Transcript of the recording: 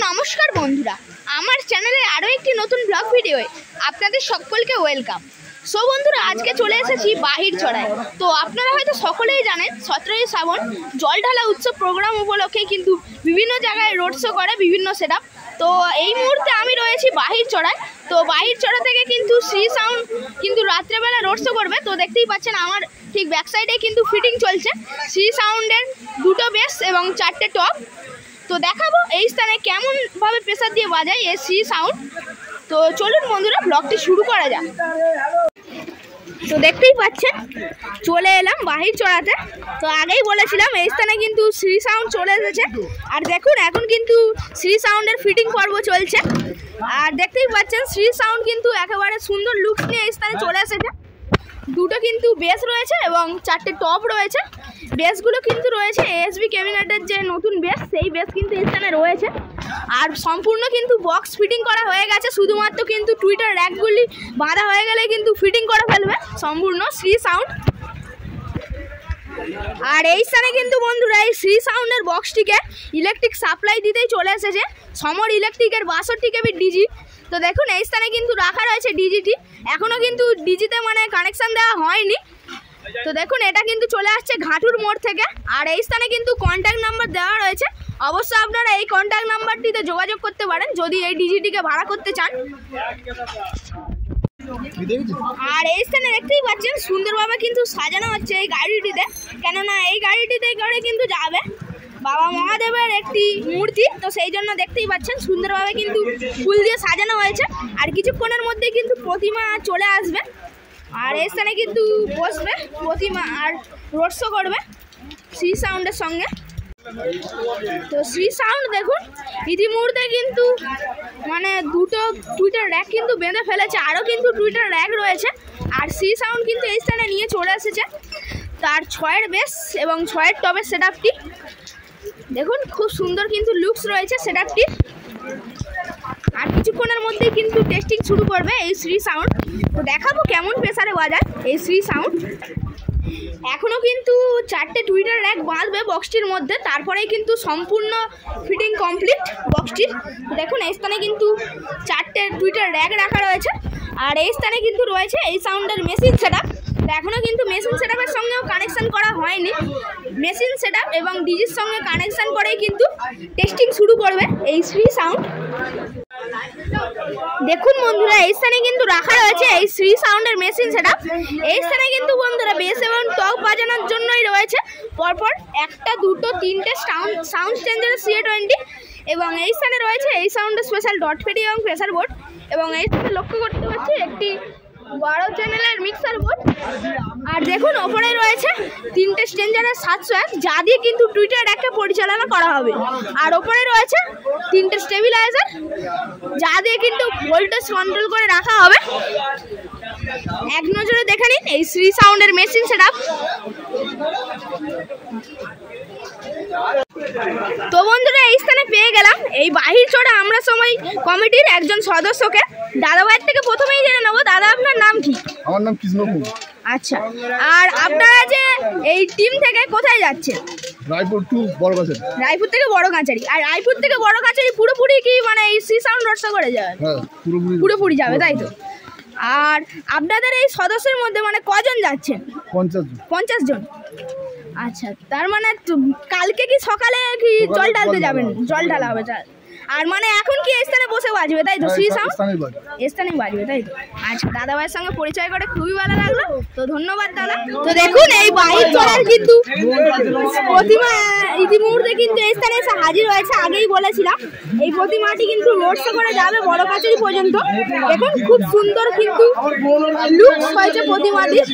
নমস্কার বন্ধুরা, আমার চ্যানেলে আরও একটি নতুন ব্লগ ভিডিওয়ে আপনাদের সকলকে ওয়েলকাম। সো বন্ধুরা, আজকে চলে এসেছি বাহিরচড়ায়। তো আপনারা হয়তো সকলেই জানেন 17ই শ্রাবণ জল ঢালা উৎসব প্রোগ্রাম উপলক্ষে কিন্তু বিভিন্ন জায়গায় রোড শো করে বিভিন্ন সেটআপ। তো এই মুহূর্তে আমি রয়েছি বাহিরচড়ায়। তো বাহিরচড়া থেকে কিন্তু শ্রী সাউন্ড কিন্তু রাত্রেবেলা রোড শো করবে। তো দেখতেই পাচ্ছেন আমার ঠিক ব্যাক সাইডে কিন্তু ফিটিং চলছে শ্রী সাউন্ডের 2টো বেস এবং 4টে টপ। তো দেখাবো এই স্থানে কেমনভাবে প্রেসার দিয়ে বাজায় এই শ্রী সাউন্ড। তো চলুন বন্ধুরা, ব্লগটি শুরু করা যাক। তো দেখতেই পাচ্ছেন চলে এলাম বাহিরচড়াতে। তো আগেই বলেছিলাম এই স্থানে কিন্তু শ্রী সাউন্ড চলে এসেছে। আর দেখুন এখন কিন্তু শ্রী সাউন্ডের ফিটিং পর্ব চলছে। আর দেখতেই পাচ্ছেন শ্রী সাউন্ড কিন্তু একেবারে সুন্দর লুকস নিয়ে এই স্থানে চলে এসেছে। 2টো কিন্তু বেস রয়েছে এবং 4টে টপ রয়েছে। বেসগুলো কিন্তু রয়েছে এসবি ক্যাবিনেটের যে নতুন বেস, সেই বেস কিন্তু এখানে রয়েছে। আর সম্পূর্ণ কিন্তু বক্স ফিটিং করা হয়ে গেছে, শুধুমাত্র কিন্তু টুইটার র্যাকগুলি বাঁধা হয়ে গেলে কিন্তু ফিটিং করে ফেলবে সম্পূর্ণ শ্রী সাউন্ড। আর এই স্থানে কিন্তু বন্ধুরা এই শ্রী সাউন্ডের বক্সটিকে ইলেকট্রিক সাপ্লাই দিতেই চলে এসেছে সমর ইলেকট্রিকের 62 কেবি ডিজি। তো দেখুন এই স্থানে কিন্তু রাখা রয়েছে ডিজিটি, এখনও কিন্তু ডিজিতে মানে কানেকশান দেওয়া হয়নি। তো দেখুন এটা কিন্তু চলে আসছে ঘাটুর মোড় থেকে। আর এই স্থানে কিন্তু কন্ট্যাক্ট নাম্বার দেওয়া রয়েছে, অবশ্যই আপনারা এই কন্ট্যাক্ট নাম্বারটিতে যোগাযোগ করতে পারেন যদি এই ডিজিটিকে ভাড়া করতে চান। আর এই স্থানে দেখতেই পাচ্ছেন সুন্দরভাবে কিন্তু সাজানো হচ্ছে এই গাড়িটিতে, কেননা এই গাড়িটিতে করে কিন্তু যাবে বাবা মহাদেবের একটি মূর্তি। তো সেই জন্য দেখতেই পাচ্ছেন সুন্দরভাবে কিন্তু ফুল দিয়ে সাজানো হয়েছে। আর কিছুক্ষণের মধ্যে কিন্তু প্রতিমা চলে আসবে। আর এই স্থানে কিন্তু বসবে প্রতিমা আর রোড শো করবে শ্রী সাউন্ডের সঙ্গে। তো শ্রী সাউন্ড দেখুন ইতিমধ্যে কিন্তু মানে 2টো টুইটার র্যাক কিন্তু বেঁধে ফেলেছে, আরও কিন্তু টুইটার র্যাক রয়েছে। আর শ্রী সাউন্ড কিন্তু এই স্থানে নিয়ে চলে এসেছে তার 6এর বেস এবং 6এর টপের সেটআপটি। দেখুন খুব সুন্দর কিন্তু লুকস রয়েছে সেটআপটি। আর কিছুক্ষণের মধ্যেই কিন্তু টেস্টিং শুরু করবে এই শ্রী সাউন্ড। তো দেখাবো কেমন প্রেসারে বাজায় এই শ্রী সাউন্ড। এখনও কিন্তু 4টে টুইটার র্যাক বাঁধবে বক্সটির মধ্যে, তারপরেই কিন্তু সম্পূর্ণ ফিটিং কমপ্লিট বক্সটির। দেখুন এই স্থানে কিন্তু 4টে টুইটার র্যাক রাখা রয়েছে। আর এই স্থানে কিন্তু রয়েছে এই সাউন্ডের মেশিন সেটআপ। এখনও কিন্তু মেশিন সেটআপের সঙ্গেও কানেকশান করা হয়নি, মেশিন সেটআপ এবং ডিজির সঙ্গে কানেকশান করেই কিন্তু টেস্টিং শুরু করবে এই শ্রী সাউন্ড। দেখুন বন্ধুরা এই স্থানে কিন্তু রাখা রয়েছে এই শ্রী সাউন্ডের মেশিন সেটআপ। এই স্থানে কিন্তু বন্ধুরা বেস এবং টপ বাজানোর জন্যই রয়েছে পরপর 1টা 2টো 3টে সাউন্ড চেঞ্জারের CA20। এবং এই স্থানে রয়েছে এই সাউন্ডের স্পেশাল ডট পেডি এবং প্রেসার বোর্ড। এবং এই স্থানে লক্ষ্য করতে পারছি একটি 12 চ্যানেলের মিক্সার বোর্ড। আর দেখুন ওপরে রয়েছে 3টে স্ট্রেঞ্জারের 701, যা দিয়ে কিন্তু টুইটার র্যাককে পরিচালনা করা হবে। আর ওপরে রয়েছে 3টে স্টেবিলাইজার, যা দিয়ে কিন্তু ভোল্টেজ কন্ট্রোল করে রাখা হবে। এক নজরে দেখে নিন এই শ্রী সাউন্ডের মেশিন সেটআপ। তো বন্ধুরা এই স্থানে পেয়ে গেলাম এই বাহিরচড়া আমরা সময় কমিটির একজন সদস্যকে। দাদাভাইয়ের থেকে প্রথমেই জেনে নেবো, দাদা আপনার নাম কি? আমার নাম কৃষ্ণপুর। আচ্ছা, আর আপনারা যে এই টিম থেকে কোথায় যাচ্ছেন? রায়পুর টু বড় কাছারি। রায়পুর থেকে বড় কাছারি। আর রায়পুর থেকে বড় কাছারি পুরোপুরি কি মানে এই শ্রী সাউন্ড রোড শো করে যাবে? হ্যাঁ পুরোপুরি যাবে, তাই তো? আর আপনাদের এই সদস্যের মধ্যে মানে কজন যাচ্ছেন? 50 জন। আচ্ছা, তার মানে কালকে কি সকালে কি জল ঢালতে যাবেন? জল ঢালা হবে। আর মানে এখন কি এই স্থানে বসে বাজবে, তাই তো? শ্রী সাউন্ড স্থানে বাজবে, তাই তো? আচ্ছা, দাদা ভাইয়ের সঙ্গে পরিচয় করে খুবই ভালো লাগলো, তো ধন্যবাদ দাদা। তো দেখুন এই বাহিরচড়ার কিন্তু প্রতিমা ইতিমধ্যে কিন্তু এই স্থানে এসে হাজির হয়েছে। আগেই বলেছিলাম এই প্রতিমাটি কিন্তু রোড শো করে যাবে বড় কাছারি পর্যন্ত। দেখুন খুব সুন্দর কিন্তু লুকস হয়েছে প্রতিমাটির।